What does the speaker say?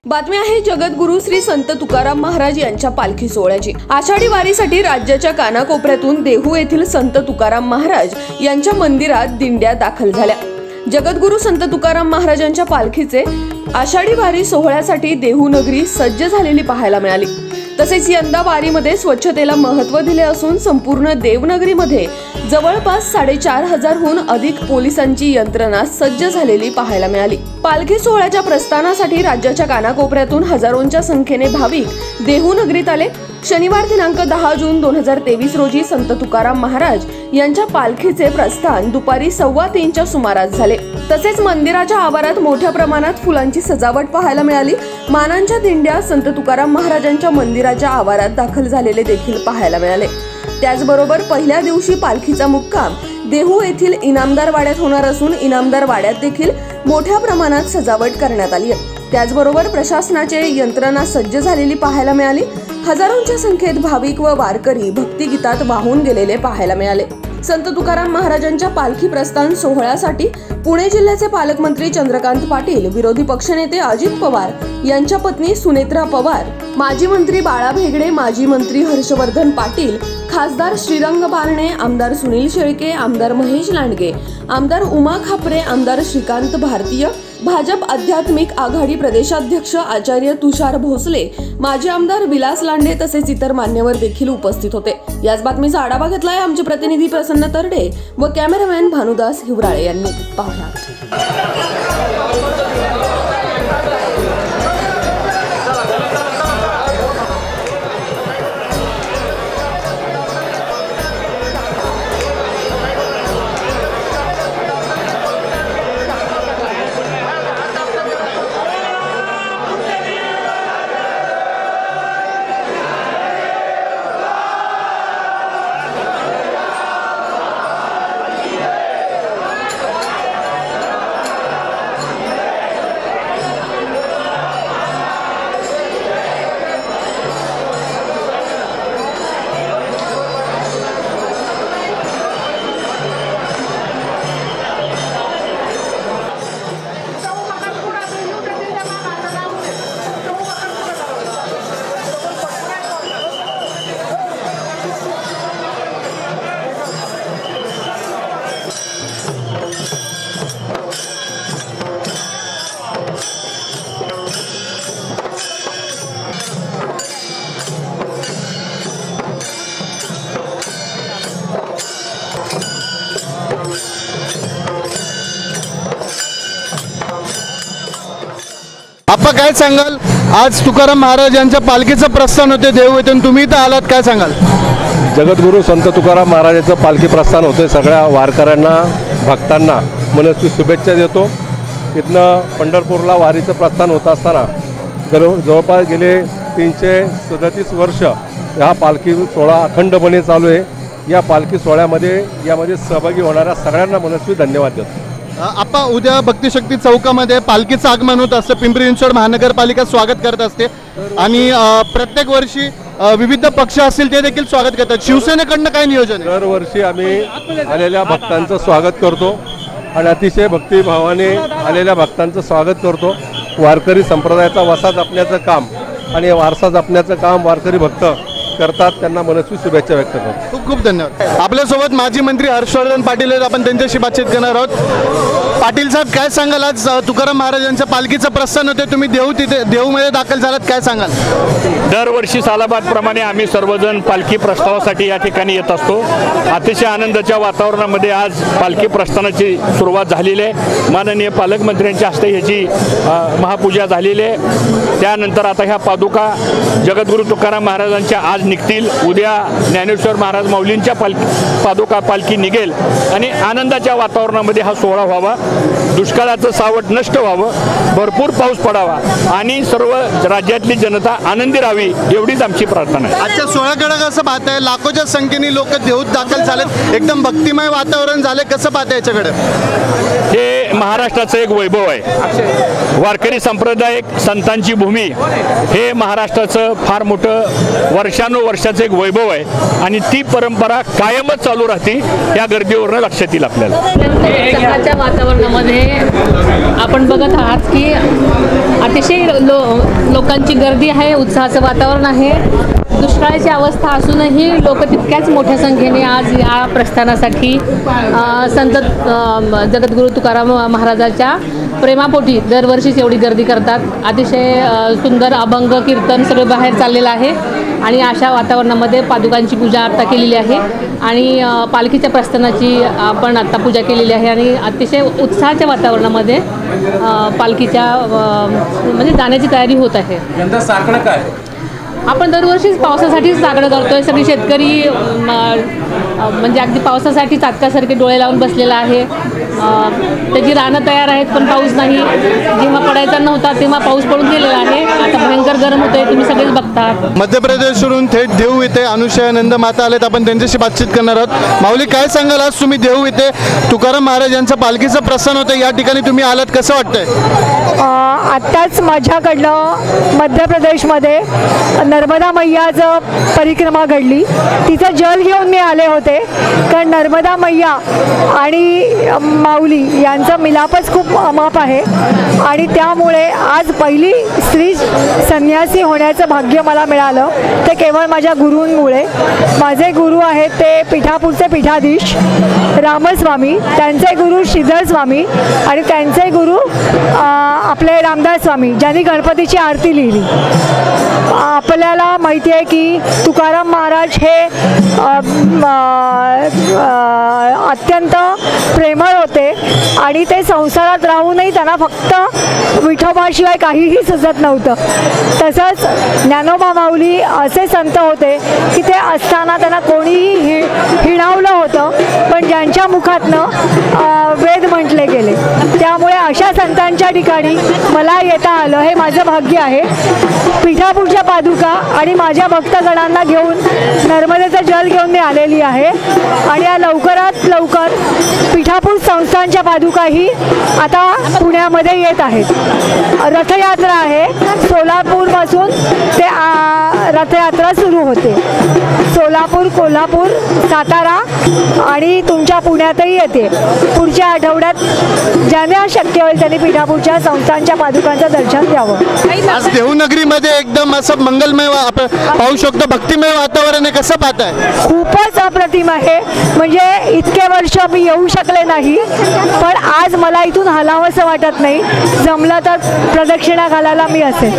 बातमी आहे जगद्गुरु श्री संत तुकाराम महाराज यांच्या पालखी सोहळ्याची। आषाढी वारीसाठी राज्याच्या कानाकोपऱ्यातून देहू येथील संत तुकाराम महाराज यांच्या मंदिरात दिंड्या दाखल झाल्या। जगद्गुरु संत तुकाराम महाराजांच्या पालखीचे आषाढी वारी सोहळ्यासाठी देहू नगरी सज्ज झालेली पाहायला मिळाली। तसेच यंदा वारीमध्ये स्वच्छतेला महत्त्व दिले असून संपूर्ण देवनगरीमध्ये जवळपास 4,500हून अधिक पोलिसांची यंत्रणा सज्ज झालेली पाहायला मिळाली। पालखी सोहळ्याच्या प्रस्थानासाठी राज्याच्या कानाकोपऱ्यातून हजारोंच्या संख्येने भाविक देहू नगरीत आले। शनिवार दिनांक 10 जून 2023 रोजी संत तुकाराम महाराज यांच्या पालखीचे प्रस्थान दुपारी 2:15च्या सुमारास झाले। तसेच मंदिराच्या आवारात मोठ्या प्रमाणात फुलांची सजावट पाहायला मिळाली। मानांच्या दिंड्या संत तुकाराम महाराजांच्या मंदिराच्या आवारात दाखल झालेले देखील पाहायला मिळाले। त्याचबरोबर पहिल्या दिवशी पालखीचा मुक्काम देहू येथील इनामदार वाड्यात होणार असून इनामदार वाड्यात देखील मोठ्या प्रमाणात सजावट करण्यात आली आहे। त्याचबरोबर प्रशासनाचे यंत्रणा सज्ज झालेली पाहायला मिळाली। हजारोंच्या संख्येत भाविक व वारकरी भक्तिगीतात वाहून गेलेले पाहायला मिळाले। संत तुकाराम महाराजांच्या पालखी प्रस्थान सोहळ्यासाठी पुणे जिल्ह्याचे पालकमंत्री चंद्रकांत पाटील, विरोधी पक्षनेते अजित पवार यांच्या पत्नी सुनेत्रा पवार, माजी मंत्री बाळा भेगडे, माजी मंत्री हर्षवर्धन पाटील, खासदार श्रीरंग बारणे, आमदार सुनील शेळके, आमदार महेश लांडगे, आमदार उमा खापरे, आमदार श्रीकांत भारतीय, भाजप आध्यात्मिक आघाडी प्रदेशाध्यक्ष आचार्य तुषार भोसले, माजी आमदार विलास लांडे तसेच इतर मान्यवर देखील उपस्थित होते। याच बातमीचा आढावा घेतलाय आमचे प्रतिनिधी प्रसन्न तरडे व कॅमेरामॅन भानुदास हिवराळे यांनी। पाहूया। आपण काय सांगाल, आज तुकाराम महाराज यांच्या पालखीचं प्रस्थान होते देहू येथून, तुम्ही इथं आलात, काय सांगाल? जगद्गुरु संत तुकाराम महाराजांचं पालखी प्रस्थान होते। सगळ्या वारकऱ्यांना भक्तांना मनस्वी शुभेच्छा देतो। इथनं पंढरपूरला वारीचं प्रस्थान होत असताना जवळपास गेले 337 वर्ष हा पालखी सोहळा अखंडपणे चालू आहे। या पालखी सोहळ्यामध्ये यामध्ये सहभागी होणाऱ्या सगळ्यांना मनस्वी धन्यवाद देतो। आपण उद्या भक्तिशक्ती चौकामध्ये पालखीचं आगमन होत असतं, पिंपरी चिंचवड महानगरपालिका स्वागत करत असते आणि प्रत्येक वर्षी विविध पक्ष असतील ते देखील स्वागत करतात। शिवसेनेकडनं काय नियोजन आहे? दरवर्षी आम्ही आलेल्या भक्तांचं स्वागत करतो आणि अतिशय भक्तिभावाने आलेल्या भक्तांचं स्वागत करतो। वारकरी संप्रदायाचा वसा जपण्याचं काम आणि वारसा जपण्याचं काम वारकरी भक्त करतात, त्यांना मनस्वी शुभेच्छा व्यक्त करतो। खूप खूप धन्यवाद। आपल्यासोबत माजी मंत्री हर्षवर्धन पाटील आहेत, आपण त्यांच्याशी बातचीत करणार आहोत। पाटील साहेब, काय सांगाल, आज तुकाराम महाराजांच्या पालखीचं प्रस्थान होते, तुम्ही देहूमध्ये दाखल झालात, काय सांगाल? दरवर्षी सालाबादप्रमाणे आम्ही सर्वजण पालखी प्रस्थानासाठी या ठिकाणी येत असतो। अतिशय आनंदाच्या वातावरणामध्ये आज पालखी प्रस्थानाची सुरुवात झालेली आहे। माननीय पालकमंत्र्यांच्या हस्ते ह्याची महापूजा झालेली आहे। त्यानंतर आता ह्या पादुका जगद्गुरु तुकाराम महाराजांच्या आज निघतील। उद्या ज्ञानेश्वर महाराज माऊलींच्या पादुका पालखी निघेल आणि आनंदाच्या वातावरणामध्ये हा सोहळा व्हावा, दुष्काळाचं सावट नष्ट व्हावं, भरपूर पाऊस पडावा आणि सर्व राज्यातली जनता आनंदी राहावी एवढीच आमची प्रार्थना आहे। आजच्या सोहळ्याकडे कसं पाहताय? लाखोच्या संख्येने लोक देहूत दाखल झालेत, एकदम भक्तिमय वातावरण झाले, कसं पाहताय याच्याकडे? हे महाराष्ट्राचं एक वैभव आहे। वारकरी संप्रदाय संतांची भूमी हे महाराष्ट्राचं फार मोठं वर्षानुवर्षाचं एक वैभव आहे आणि ती परंपरा कायमच चालू राहते, या गर्दीवरून लक्षात येईल आपल्याला। सकाळच्या वातावरणामध्ये आपण बघत आहात की अतिशय लोकांची गर्दी आहे, उत्साहाचं वातावरण आहे. दुष्काळाची अवस्था असूनही लोक तितक्याच मोठ्या संख्येने आज या प्रस्थानासाठी संत जगद्गुरू तुकाराम महाराजाच्या प्रेमापोटी दरवर्षीच एवढी गर्दी करतात. अतिशय सुंदर अभंग कीर्तन सगळं बाहेर चाललेलं आहे आणि अशा वातावरणामध्ये पादुकांची पूजा आता केलेली आहे आणि पालखीच्या प्रस्थानाची आपण आत्ता पूजा केलेली आहे आणि अतिशय उत्साहाच्या वातावरणामध्ये पालखीच्या म्हणजे जाण्याची तयारी होत आहे. यंदा साकडं काय? आपण दरवर्षीच पावसासाठीच साकडं करतोय. सगळे शेतकरी म्हणजे अगदी पावसासाठी चातकासारखे डोळे लावून बसलेला आहे. त्याची रानं तयार आहेत पण पाऊस नाही. जेव्हा पडायचा नव्हता तेव्हा पाऊस पडून गेलेला आहे. आता भयंकर गरम होतंय, तुम्ही सगळेच बघतात. मध्य प्रदेशवरून थेट देहू इथे अनुशयानंद माता आलेत, आपण त्यांच्याशी बातचीत करणार आहोत. माऊली, काय सांगाल, आज तुम्ही देहू इथे तुकाराम महाराज यांचं पालखीचं प्रस्थान होतं, या ठिकाणी तुम्ही आलात, कसं वाटतंय? आत्ताच माझ्याकडनं मध्य प्रदेशमध्ये नर्मदा मैयाचं परिक्रमा घडली. तिचं जल घेऊन मी आले होते, कारण नर्मदा मैया आणि माऊली यांचा मिलापच खूप अमाप आहे आणि त्यामुळे आज पहिली स्त्री संन्यासी होण्याचं भाग्य मला मिळालं ते केवळ माझ्या गुरूंमुळे. माझे गुरु आहेत ते पीठापूरचे पीठाधीश रामस्वामी, त्यांचे गुरु श्रीधर स्वामी आणि त्यांचे गुरु आपले रामदास स्वामी, ज्यांनी गणपतीची आरती लिहिली. आपल्याला माहिती आहे की तुकाराम महाराज हे अत्यंत प्रेमळ होते आणि ते संसारात राहूनही त्यांना फक्त विठोबाशिवाय काहीही सुचत नव्हतं. तसंच ज्ञानोबा माऊली असे संत होते की ते असताना त्यांना कोणीही हिणावलं होतं पण ज्यांच्या मुखातनं वेद म्हटले गेले. त्यामुळे अशा संतांच्या ठिकाणी मला येता आलं हे माझं भाग्य आहे. पीठापूरच्या पादुका आणि माझ्या भक्तगणांना घेऊन नर्मदेचं जल घेऊन मी आलेली आहे आणि या लवकरात लवकर पीठापूर संस्थानच्या पादुकाही आता पुण्यामध्ये येत आहेत. रथयात्रा आहे, सोलापूरपासून ते रथयात्रा सुरू होते. सोलापूर, कोल्हापूर, सातारा आणि तुमच्या पुण्यातही येते. पुढच्या आठवड्यात ज्यांना शक्य होईल त्यांनी पीठापूरच्या संस्थानच्या पादुकांचं दर्शन घ्यावं. आज देहू नगरीमध्ये एकदम असं मंगलमय आपण पाहू शकतो, भक्तिमय वातावरण आहे, कसं पाहताय? खूपच अप्रतिम आहे. म्हणजे इतके वर्ष मी येऊ शकले नाही पण आज मला इथून हलावंसं वाटत नाही. जमलं तर प्रदक्षिणा घालायला मी असेल.